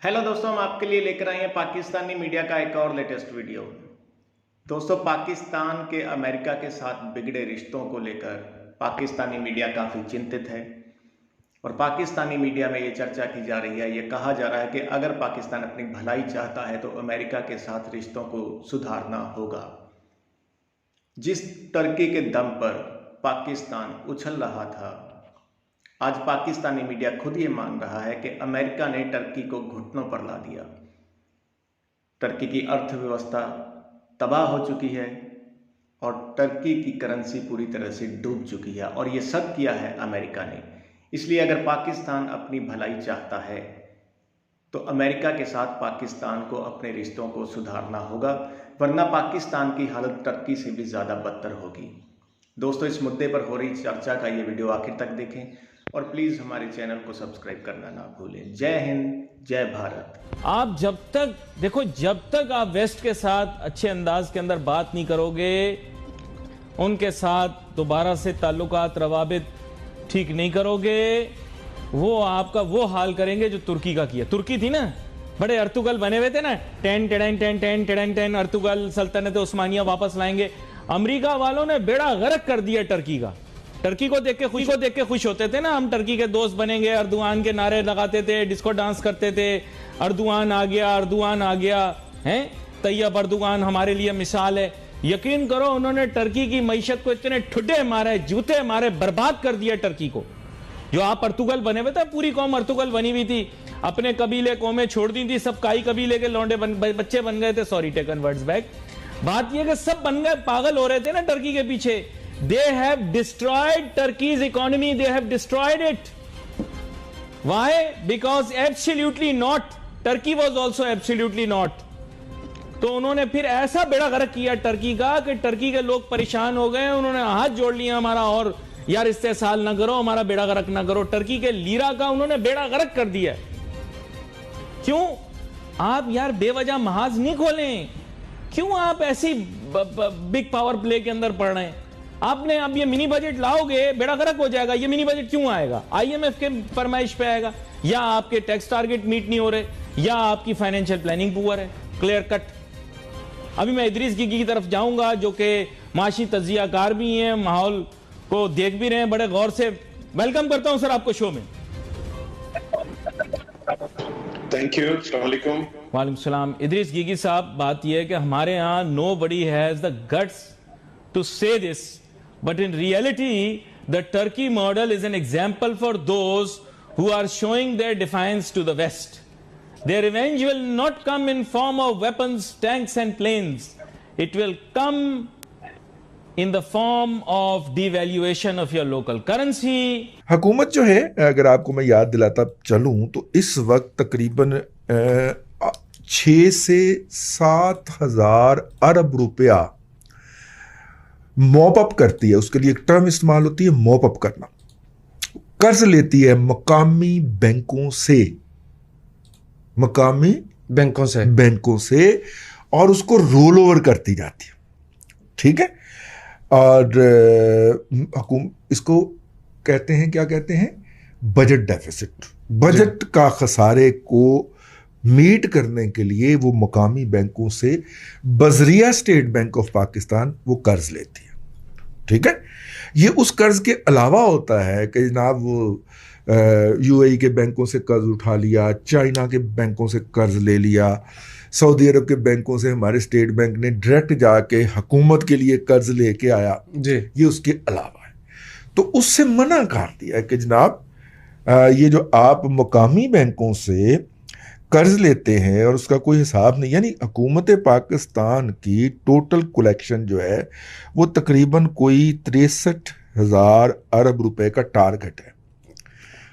Hello दोस्तों, हम आपके लिए लेकर आए हैं पाकिस्तानी मीडिया का एक और लेटेस्ट वीडियो। दोस्तों, पाकिस्तान के अमेरिका के साथ बिगड़े रिश्तों को लेकर पाकिस्तानी मीडिया काफ़ी चिंतित है और पाकिस्तानी मीडिया में ये चर्चा की जा रही है, ये कहा जा रहा है कि अगर पाकिस्तान अपनी भलाई चाहता है तो अमेरिका के साथ रिश्तों को सुधारना होगा। जिस टर्की के दम पर पाकिस्तान उछल रहा था, आज पाकिस्तानी मीडिया खुद ये मान रहा है कि अमेरिका ने टर्की को घुटनों पर ला दिया। टर्की की अर्थव्यवस्था तबाह हो चुकी है और टर्की की करेंसी पूरी तरह से डूब चुकी है और ये सब किया है अमेरिका ने। इसलिए अगर पाकिस्तान अपनी भलाई चाहता है तो अमेरिका के साथ पाकिस्तान को अपने रिश्तों को सुधारना होगा, वरना पाकिस्तान की हालत टर्की से भी ज़्यादा बदतर होगी। दोस्तों, इस मुद्दे पर हो रही चर्चा का ये वीडियो आखिर तक देखें और प्लीज़ हमारे चैनल को सब्सक्राइब करना ना भूलें। जय हिंद, जय भारत। आप जब तक आप वेस्ट के साथ अच्छे अंदाज के अंदर बात नहीं करोगे, उनके साथ दोबारा से ताल्लुकात रवाबित ठीक नहीं करोगे, वो आपका वो हाल करेंगे जो तुर्की का किया। तुर्की थी ना, बड़े अर्तुगल बने हुए थे ना, टेन अर्तुगल सल्तनत उस्मानिया वापस लाएंगे। अमेरिका वालों ने बेड़ा गर्क कर दिया टर्की का। टर्की को देख के खुश होते थे ना, हम टर्की के दोस्त बनेंगे, अर्दुआन के नारे लगाते थे, डिस्को डांस करते थे, अर्दुआन आ गया है, तैयब अर्दुआन हमारे लिए मिसाल है। यकीन करो, उन्होंने टर्की की मईशत को इतने ठुड्डे मारे, जूते मारे, बर्बाद कर दिया टर्की को। जो आप अर्तुगल बने हुए थे, पूरी कौम अर्तुगल बनी हुई थी, अपने कबीले कौमें छोड़ दी थी, सब काई कबीले के लौंडे बच्चे बन गए थे। Sorry, taken words back. बात यह कि सब बन गए, पागल हो रहे थे ना टर्की के पीछे। They have destroyed Turkey's economy. They have destroyed it. Why? Because absolutely not. Turkey was also absolutely not. तो उन्होंने फिर ऐसा बेड़ा गर्क किया टर्की का कि टर्की के लोग परेशान हो गए। उन्होंने हाथ जोड़ लिया हमारा, और यार इस्तेसाल ना करो, हमारा बेड़ा गर्क ना करो। टर्की के लीरा का उन्होंने बेड़ा गर्क कर दिया। क्यों? आप यार बेवजह महाज नहीं खोलें। क्यों आप ऐसी बिग पावर प्ले के अंदर पड़ रहे हैं? आपने अब ये मिनी बजट लाओगे, बेड़ा गर्क हो जाएगा। ये मिनी बजट क्यों आएगा? आईएमएफ के फरमाइश पे आएगा, या आपके टैक्स टारगेट मीट नहीं हो रहे, या आपकी फाइनेंशियल प्लानिंग पुअर है। Clear cut. अभी मैं इदरीस गिगी की तरफ जाऊंगा, जो कि माशी तजियाकार भी हैं, माहौल को देख भी रहे हैं बड़े गौर से। वेलकम करता हूं सर आपको शो में। Thank you. अस्सलाम वालेकुम। वालेकुम सलाम। इदरीस गिगी साहब, बात यह है कि हमारे यहाँ nobody has the guts to say this, but in reality the Turkey model is an example for those who are showing their defiance to the West. Their revenge will not come in form of weapons, tanks and planes. It will come in the form of devaluation of your local currency. हुकूमत जो है, अगर आपको मैं याद दिलाता चलूं तो इस वक्त तकरीबन 6 से 7 हजार अरब रुपया मॉप अप करती है। उसके लिए एक टर्म इस्तेमाल होती है, मॉप अप करना। कर्ज लेती है मकामी बैंकों से और उसको रोल ओवर करती जाती है। ठीक है। और इसको कहते हैं, क्या कहते हैं, बजट डेफिसिट। बजट का खसारे को मीट करने के लिए वो मकामी बैंकों से बजरिया स्टेट बैंक ऑफ पाकिस्तान वो कर्ज लेती है। ठीक है। ये उस कर्ज के अलावा होता है कि जनाब वो यूएई के बैंकों से कर्ज उठा लिया, चाइना के बैंकों से कर्ज ले लिया, सऊदी अरब के बैंकों से हमारे स्टेट बैंक ने डायरेक्ट जाके हुकूमत के लिए कर्ज लेके आया जी। ये उसके अलावा है। तो उससे मना कर दिया कि जनाब ये जो आप मकामी बैंकों से कर्ज लेते हैं और उसका कोई हिसाब नहीं, यानी हुकूमत पाकिस्तान की टोटल कलेक्शन जो है वो तकरीबन कोई 63,000 अरब रुपए का टारगेट है,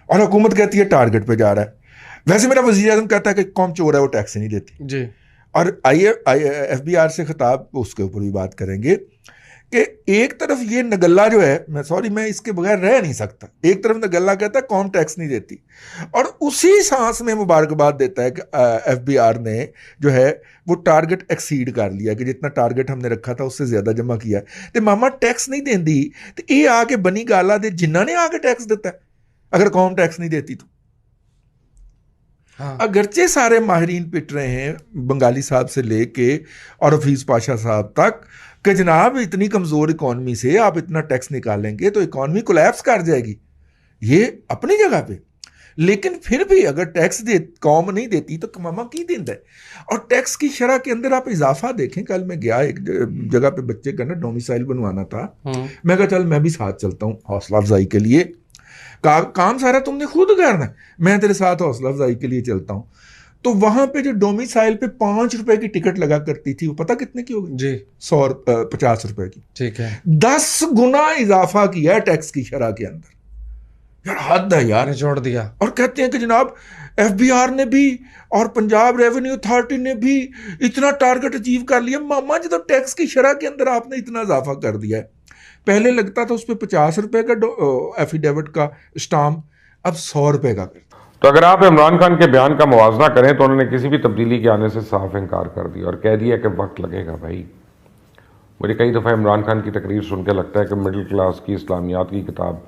और हुकूमत कहती है टारगेट पे जा रहा है। वैसे मेरा वज़ीर आज़म कहता है कि कौम चोर है, वो टैक्स नहीं देती जी। और FBR से खिताब, उसके ऊपर भी बात करेंगे कि एक तरफ ये नगल्ला जो है, मैं इसके बगैर रह नहीं सकता। एक तरफ नगल्ला कहता है कौम टैक्स नहीं देती, और उसी सांस में मुबारकबाद देता है कि FBR ने जो है वो टारगेट एक्सीड कर लिया, कि जितना टारगेट हमने रखा था उससे ज्यादा जमा किया। तो मामा टैक्स नहीं देंदी तो ये आके बनी गाला दे जिन्ना ने आके टैक्स देता है, अगर कौम टैक्स नहीं देती तो। अगरचे सारे माहिरीन पिट रहे हैं, बंगाली साहब से लेके और हफीज पाशा साहब तक, कि जनाब इतनी कमजोर इकॉनमी से आप इतना टैक्स निकालेंगे तो इकॉनमी कोलैप्स कर जाएगी। ये अपनी जगह पे, लेकिन फिर भी अगर टैक्स कौम नहीं देती तो कमामा की देंदा है। और टैक्स की शरह के अंदर आप इजाफा देखें। कल मैं गया एक जगह पे, बच्चे का ना डोमिसाइल बनवाना था, मैं कहा चल मैं भी साथ चलता हूँ हौसला अफजाई के लिए। काम सारा तुमने खुद करना है, मैं तेरे साथ हौसला अफजाई के लिए चलता हूँ। तो वहां पे जो डोमिसाइल पे 5 रुपए की टिकट लगा करती थी, वो पता कितने की होगी जी? 50 रुपए की। ठीक है, 10 गुना इजाफा किया है टैक्स की शरह के अंदर। यार हद है यार, छोड़ दिया। और कहते हैं कि जनाब FBR ने भी और पंजाब रेवेन्यू अथॉरिटी ने भी इतना टारगेट अचीव कर लिया। मामा जी, तो टैक्स की शरह के अंदर आपने इतना इजाफा कर दिया है। पहले लगता था उस पर 50 रुपए का एफिडेविट का स्टाम्प, अब 100 रुपए का करता। तो अगर आप इमरान खान के बयान का मुवाजना करें तो उन्होंने किसी भी तब्दीली के आने से साफ इनकार कर दिया और कह दिया कि वक्त लगेगा। भाई, मुझे कई दफ़ा इमरान खान की तकरीर सुन के लगता है कि मिडिल क्लास की इस्लामियात की किताब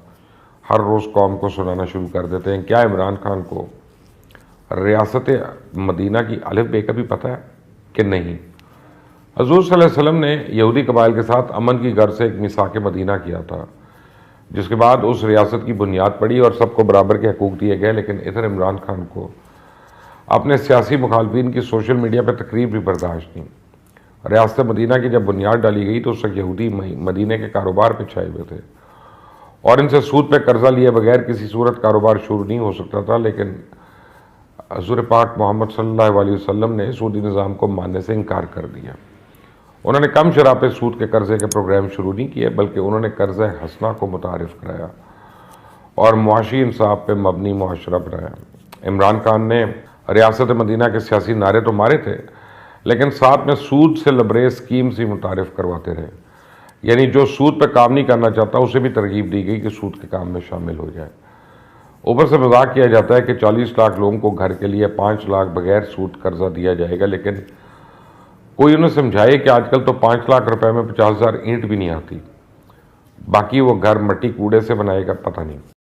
हर रोज़ कौम को सुनाना शुरू कर देते हैं। क्या इमरान खान को रियासत मदीना की अलिफ बे का भी पता है कि नहीं? हजूर सल्लल्लाहु अलैहि वसल्लम ने यहूदी कबाइल के साथ अमन की गर्ज से एक मिसाक मदीना किया था, जिसके बाद उस रियासत की बुनियाद पड़ी और सबको बराबर के हकूक़ दिए गए। लेकिन इधर इमरान खान को अपने सियासी मुखालफिन की सोशल मीडिया पर तकरीर भी बर्दाश्त नहीं। रियासत मदीना की जब बुनियाद डाली गई तो उस वक्त यहूदी मदीने के कारोबार पर छाए हुए थे और इनसे सूद पे कर्जा लिए बगैर किसी सूरत कारोबार शुरू नहीं हो सकता था। लेकिन हज़ूर पाक मोहम्मद सल्लल्लाहु अलैहि वसल्लम ने सूदी निज़ाम को मानने से इनकार कर दिया। उन्होंने कम शरह पे सूद के कर्जे के प्रोग्राम शुरू नहीं किए, बल्कि उन्होंने कर्ज़ हसना को मुतारिफ कराया और मुआशी इंसाफ पे मबनी मुआशरा बनाया। इमरान खान ने रियासत मदीना के सियासी नारे तो मारे थे, लेकिन साथ में सूद से लबरेज स्कीम से मुतारिफ करवाते रहे। यानी जो सूद पे काम नहीं करना चाहता उसे भी तरगीब दी गई कि सूद के काम में शामिल हो जाए। ऊपर से मजाक किया जाता है कि 40 लाख लोगों को घर के लिए 5 लाख बगैर सूद कर्जा दिया जाएगा, लेकिन कोई उन्हें समझाए कि आजकल तो 5 लाख रुपए में 50,000 ईंट भी नहीं आती, बाकी वो घर मट्टी कूड़े से बनाएगा, पता नहीं।